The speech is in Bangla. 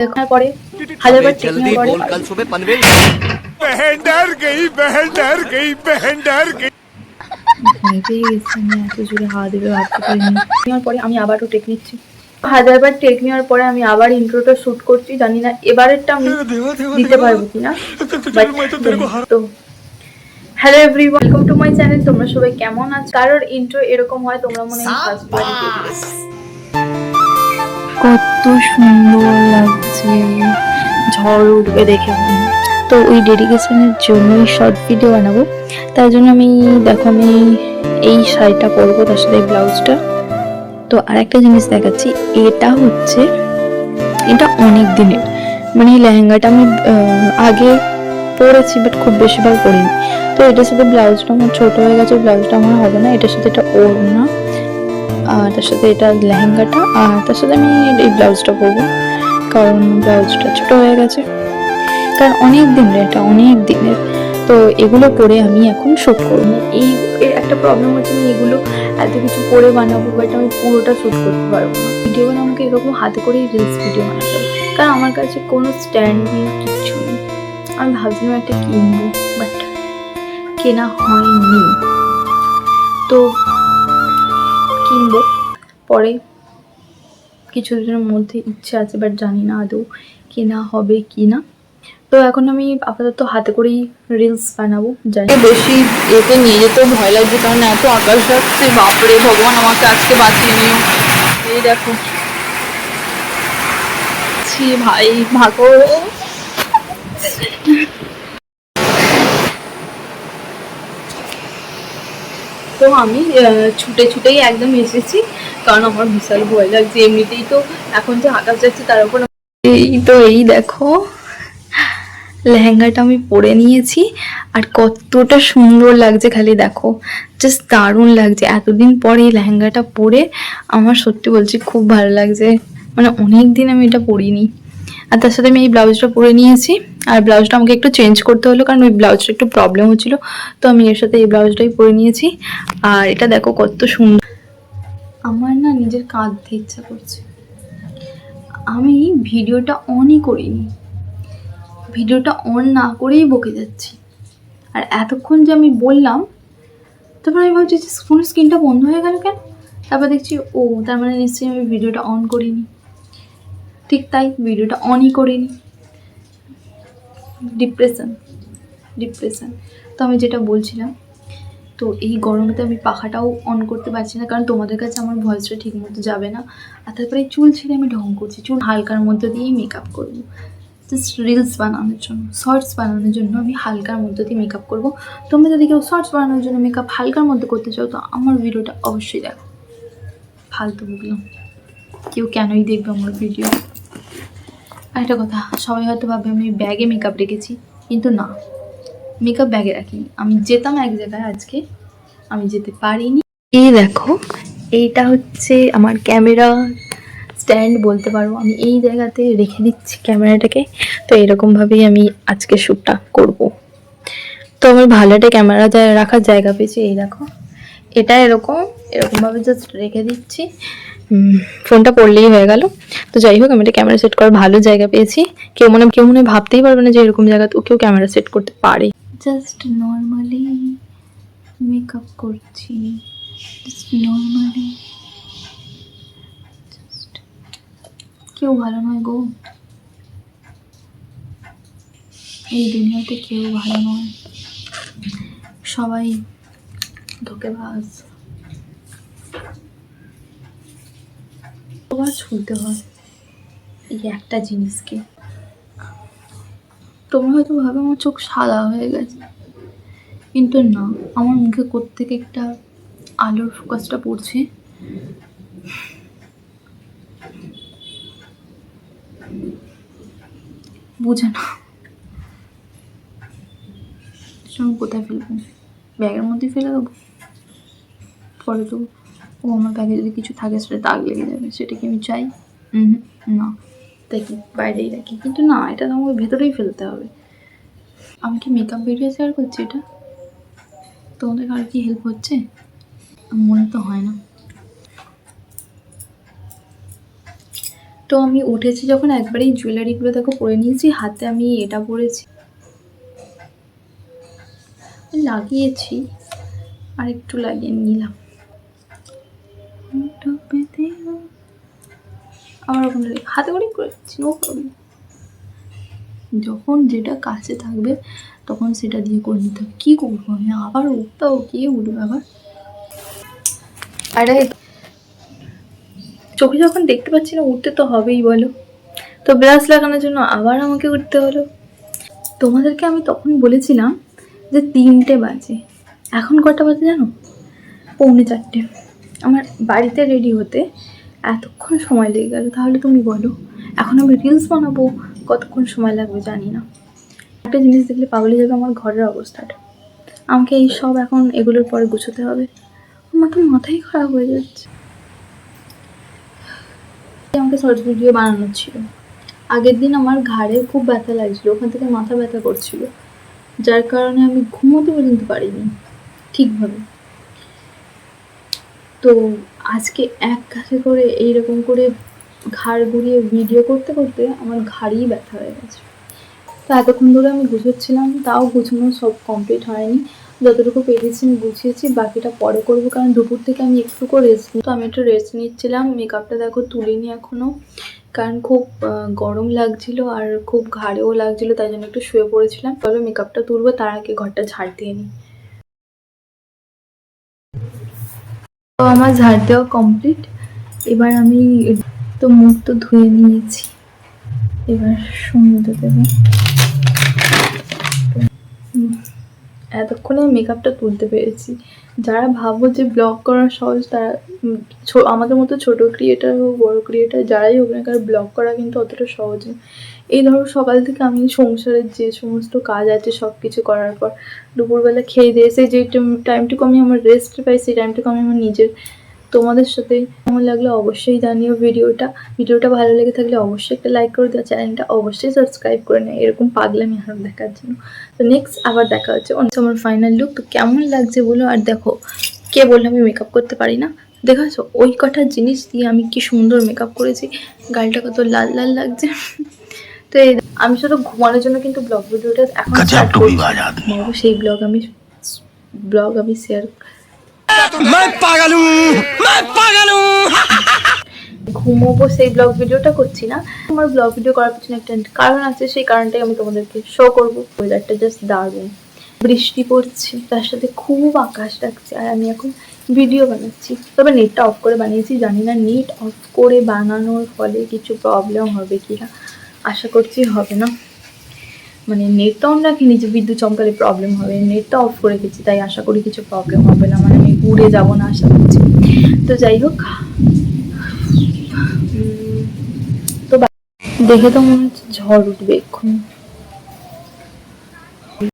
দেখার পরে হাজারবার টেকনিকের পরে कल सुबह पनवेल ভয় পেয়ে গেছি আমি, এত জোরে হাওয়া দেবে ভাবতে পারিনি। নেওয়ার পরে আমি আবারও টেক নিচ্ছি, হাজারবার টেক নেওয়ার পরে আমি আবার ইন্ট্রোটা শুট করছি। জানি না এবারেরটা আমি দিতে পারবো কিনা। তো hello everyone, welcome to my channel. তোমরা সবাই কেমন আছো? কারোর ইন্ট্রো এরকম হয় তোমরা মনে হয় ফার্স্ট বারই দেখবে। কত সুন্দর লাগছে, ঝড় উঠবে দেখে মনে। তো ওই ডেডিকেশনের জন্যই শর্ট ভিডিও বানাবো। তার জন্য আমি দেখো আমি এই শাড়িটা পরবো, তার সাথে ব্লাউজটা। তো আরেকটা জিনিস দেখাচ্ছি, এটা অনেক দিনের, মানে এই লেহেঙ্গাটা আমি আগে পরেছি বাট খুব বেশিবার পরিনি। তো এটার সাথে ব্লাউজটা আমার ছোট হয়ে গেছে, ব্লাউজটা আমার হবে না। এটার সাথে এটা ওড়না, আর তার সাথে এটা লেহেঙ্গাটা, আর তার সাথে আমি এই ব্লাউজটা পরবো, কারণ ব্লাউজটা ছোট হয়ে গেছে। কারণ অনেক দিনের, এটা অনেক দিনের। তো এগুলো পরে আমি এখন শ্যুট করবো। এর একটা প্রবলেম হচ্ছে, আমি এগুলো এত কিছু পরে বানাবো বাট আমি পুরোটা শ্যুট করতে পারবো না। ভিডিও বানাবো আমাকে এরকম হাতে করেই রিলস ভিডিও বানাতে হবে, কারণ আমার কাছে কোনো স্ট্যান্ড নেই, কিচ্ছু নেই। আমি ভাবছিলাম একটা কিনবো বাট কেনা হয়নি। তো কিনবো পরে, কিছুদিনের মধ্যে ইচ্ছে আছে বাট জানি না আদৌ কেনা হবে কি না। তো এখন আমি আপাতত হাতে করেই রিলস বানাবো। জানি বেশি এতে নিয়ে যেতেও ভয় লাগছে, কারণ এত আকাশ যাচ্ছে, বাপরে ভগবান আমাকে আজকে বাঁচিয়ে নিও। এই দেখো ভাই, ভাগো। তো আমি ছুটেই একদম এসেছি, কারণ আমার বিশাল ভয় লাগছে। এমনিতেই তো এখন যে আকাশ যাচ্ছে তার উপর এই দেখো লেহেঙ্গাটা আমি পরে নিয়েছি, আর কতটা সুন্দর লাগছে খালি দেখো, জাস্ট দারুণ লাগছে। এতদিন পরে এই লেহেঙ্গাটা পরে আমার সত্যি বলছি খুব ভালো লাগছে, মানে অনেক দিন আমি এটা পরিনি। আর তার সাথে আমি এই ব্লাউজটা পরে নিয়েছি, আর ব্লাউজটা আমাকে একটু চেঞ্জ করতে হলো কারণ ওই ব্লাউজটা একটু প্রবলেম হচ্ছিলো। তো আমি এর সাথে এই ব্লাউজটাই পরে নিয়েছি। আর এটা দেখো কত সুন্দর। আমার না নিজের কাঁদতে ইচ্ছা করছে। আমি ভিডিওটা অনই করিনি, ভিডিওটা অন না করেই বকে যাচ্ছি। আর এতক্ষণ যে আমি বললাম, তারপর আমি ভাবছি যে ফোনের স্ক্রিনটা বন্ধ হয়ে গেল কেন। তারপর দেখছি ও তার মানে নিশ্চয়ই আমি ভিডিওটা অন করিনি। ঠিক তাই, ভিডিওটা অনই করিনি। ডিপ্রেশন। তো আমি যেটা বলছিলাম, তো এই গরমেতে আমি পাখাটাও অন করতে পারছি না, কারণ তোমাদের কাছে আমার ভয়েসটা ঠিক মতো যাবে না। আর তারপরে চুল ছেড়ে আমি ঢং করছি, চুল হালকার মধ্যে দিয়েই মেকআপ করবো। জাস্ট রিলস বানানোর জন্য, শর্টস বানানোর জন্য আমি হালকার মধ্যে দিয়ে মেকআপ করবো। তোমরা যদি কেউ শর্টস বানানোর জন্য মেকআপ হালকার মধ্যে করতে চাও তো আমার ভিডিওটা অবশ্যই দেখো। ফালতু বললাম, কেউ কেনই দেখবে আমার ভিডিও। আর একটা কথা, সবাই হয়তো ভাবে আমি ব্যাগে মেকআপ রেখেছি, কিন্তু না, মেকআপ ব্যাগে রাখিনি। আমি যেতাম এক জায়গায়, আজকে আমি যেতে পারিনি। এই দেখো, এইটা হচ্ছে আমার ক্যামেরা স্ট্যান্ড বলতে পারো। আমি এই জায়গাতে রেখে দিচ্ছি ক্যামেরাটাকে। তো এরকমভাবেই আমি আজকে শ্যুটটা করব। তো আমি ভালো একটা ক্যামেরা রাখার জায়গা পেয়েছি। এই দেখো, এটা এরকমভাবে জাস্ট রেখে দিচ্ছি, ফোনটা পড়লেই হয়ে গেল। তো যাই হোক, আমি একটা ক্যামেরা সেট করার ভালো জায়গা পেয়েছি। কেউ মনে ভাবতেই পারবে না যে এরকম জায়গাতেও কেউ ক্যামেরা সেট করতে পারে। জাস্ট নর্মালি মেকআপ করছি, জাস্ট নর্মালি। কেউ ভালো নয় গো, এই দুনিয়াতে কেউ ভালো নয়, সবাই ধোঁকেবাজ। শুনতে হয় এই একটা জিনিসকে। তোমরা হয়তো ভাবে আমার চোখ সাদা হয়ে গেছে, কিন্তু না, আমার মুখে কোত্থেকে একটা আলোর ফোকাসটা পড়ছে। বুঝে না আমি কোথায় ফেলবো, ব্যাগের মধ্যে ফেলে দেবো। পরে তো আমার ব্যাগে যদি কিছু থাকে সেটা দাগ লেগে যাবে, সেটা কি আমি চাই? না, তাই কি বাইরেই রাখি। কিন্তু না, এটা তো আমাকে ভেতরেই ফেলতে হবে। আমি কি মেকআপ ভিডিও শেয়ার করছি, এটা তোমাদের কারো কি হেল্প হচ্ছে? মনে তো হয় না। তো আমি উঠেছি যখন একবারেই জুয়েলারিগুলো দেখো পরে নিয়েছি, হাতে আমি এটা পরেছি, লাগিয়েছি আর একটু লাগিয়ে নিলাম। আমার ওখানে হাতে করেই করেছি, নো প্রবলেম। যখন যেটা কাছে থাকবে তখন সেটা দিয়ে করে নিতে হবে। কী করবো আমি আবার উঠতেও, কে উঠবে আবার? আরে চোখে যখন দেখতে পাচ্ছি না, উঠতে তো হবেই বলো। তো ব্রাশ লাগানোর জন্য আবার আমাকে উঠতে হলো। তোমাদেরকে আমি তখন বলেছিলাম যে 3টে বাজে, এখন কটা বাজে জানো? 3:45। আমার বাড়িতে রেডি হতে এতক্ষণ সময় লেগে গেল, তাহলে তুমি বলো এখন আমি রিলস বানাবো কতক্ষণ সময় লাগবে জানি না। একটা জিনিস দেখলে পাগলে যাবে আমার ঘরের অবস্থাটা। আমাকে এই সব এখন এগুলোর পরে গুছোতে হবে, আমার তো মাথাই খারাপ হয়ে যাচ্ছে। আমাকে শর্টস ভিডিও বানানোর ছিল। আগের দিন আমার ঘাড়ে খুব ব্যথা লাগছিল, ওখান থেকে মাথা ব্যথা করছিল, যার কারণে আমি ঘুমোতে পর্যন্ত পারিনি ঠিকভাবে। তো আজকে এক কাছে করে এইরকম করে ঘাড় ঘুরিয়ে ভিডিও করতে করতে আমার ঘাড়েই ব্যথা হয়ে গেছে। তো এতক্ষণ ধরে আমি গুছোচ্ছিলাম, তাও গুছানো সব কমপ্লিট হয়নি। যতটুকু পেরেছি আমি গুছিয়েছি, বাকিটা পরে করবো, কারণ দুপুর থেকে আমি একটুকু রেস্ট নিই। তো আমি একটু রেস্ট নিচ্ছিলাম। মেকআপটা দেখো তুলিনি এখনও, কারণ খুব গরম লাগছিল আর খুব ঘাড়েও লাগছিল, তাই জন্য একটু শুয়ে পড়েছিলাম। তবে মেকআপটা তুলবো, তার আগে ঘরটা ঝাড় দিয়ে নিই। তো আমার ঝাড় দেওয়া কমপ্লিট। এবার আমি তো মুখ তো ধুয়ে নিয়েছি, এবার সন্ধ্যে দেবো। এতক্ষণে মেকআপটা তুলতে পেরেছি। যারা ভাবো যে ব্লগ করা সহজ, তারা আমাদের মতো ছোটো ক্রিয়েটার হোক বড় ক্রিয়েটার যারাই হোক না, কারণ ব্লগ করা কিন্তু অতটা সহজ না। এই ধরো সকাল থেকে আমি সংসারের যে সমস্ত কাজ আছে সব কিছু করার পর দুপুরবেলা খেয়ে দিয়ে এসে যে টাইমটুকু আমি আমার রেস্ট পাই, সেই টাইমটুকু আমি আমার নিজের তোমাদের সাথে কেমন লাগলো অবশ্যই জানিও। ভিডিওটা ভালো লেগে থাকলে অবশ্যই একটা লাইক করে দেওয়া, চ্যানেলটা অবশ্যই সাবস্ক্রাইব করে নেয় এরকম পাগলামি আরও দেখার জন্য। তো নেক্সট আবার দেখা হচ্ছে আমার ফাইনাল লুক। তো কেমন লাগছে বলো। আর দেখো, কে বললো আমি মেকআপ করতে পারি না? দেখাছো ওই কটা জিনিস দিয়ে আমি কি সুন্দর মেকআপ করেছি, গালটা কত লাল লাল লাগছে। তো এই আমি শুধু ঘুমানোর জন্য কিন্তু ব্লগ ভিডিওটা এখন স্টার্ট করছি, সেই ব্লগ আমি শেয়ার ঘুমোবো সেই ব্লগ ভিডিওটা করছি না। আমার ব্লগ ভিডিও করার পিছনে একটা কারণ আছে, সেই কারণটাই আমি তোমাদেরকে শো করবো। ওয়েদারটা জাস্ট দারুণ, বৃষ্টি পড়ছে, তার সাথে খুব আকাশ ডাকছে, আর আমি এখন ভিডিও বানাচ্ছি। তবে নেটটা অফ করে বানিয়েছি, জানি না নেট অফ করে বানানোর ফলে কিছু প্রবলেম হবে কিনা, আশা করছি হবে না। মানে নেটটা অন রাখিনি যে বিদ্যুৎ চমকালে প্রবলেম হবে, নেটটা অফ করে গেছি, তাই আশা করি কিছু প্রবলেম হবে না, মানে আমি উড়ে যাবো না আশা করছি। তো যাই হোক, তো দেখে তো মনে হচ্ছে ঝড় উঠবে এক্ষুনি।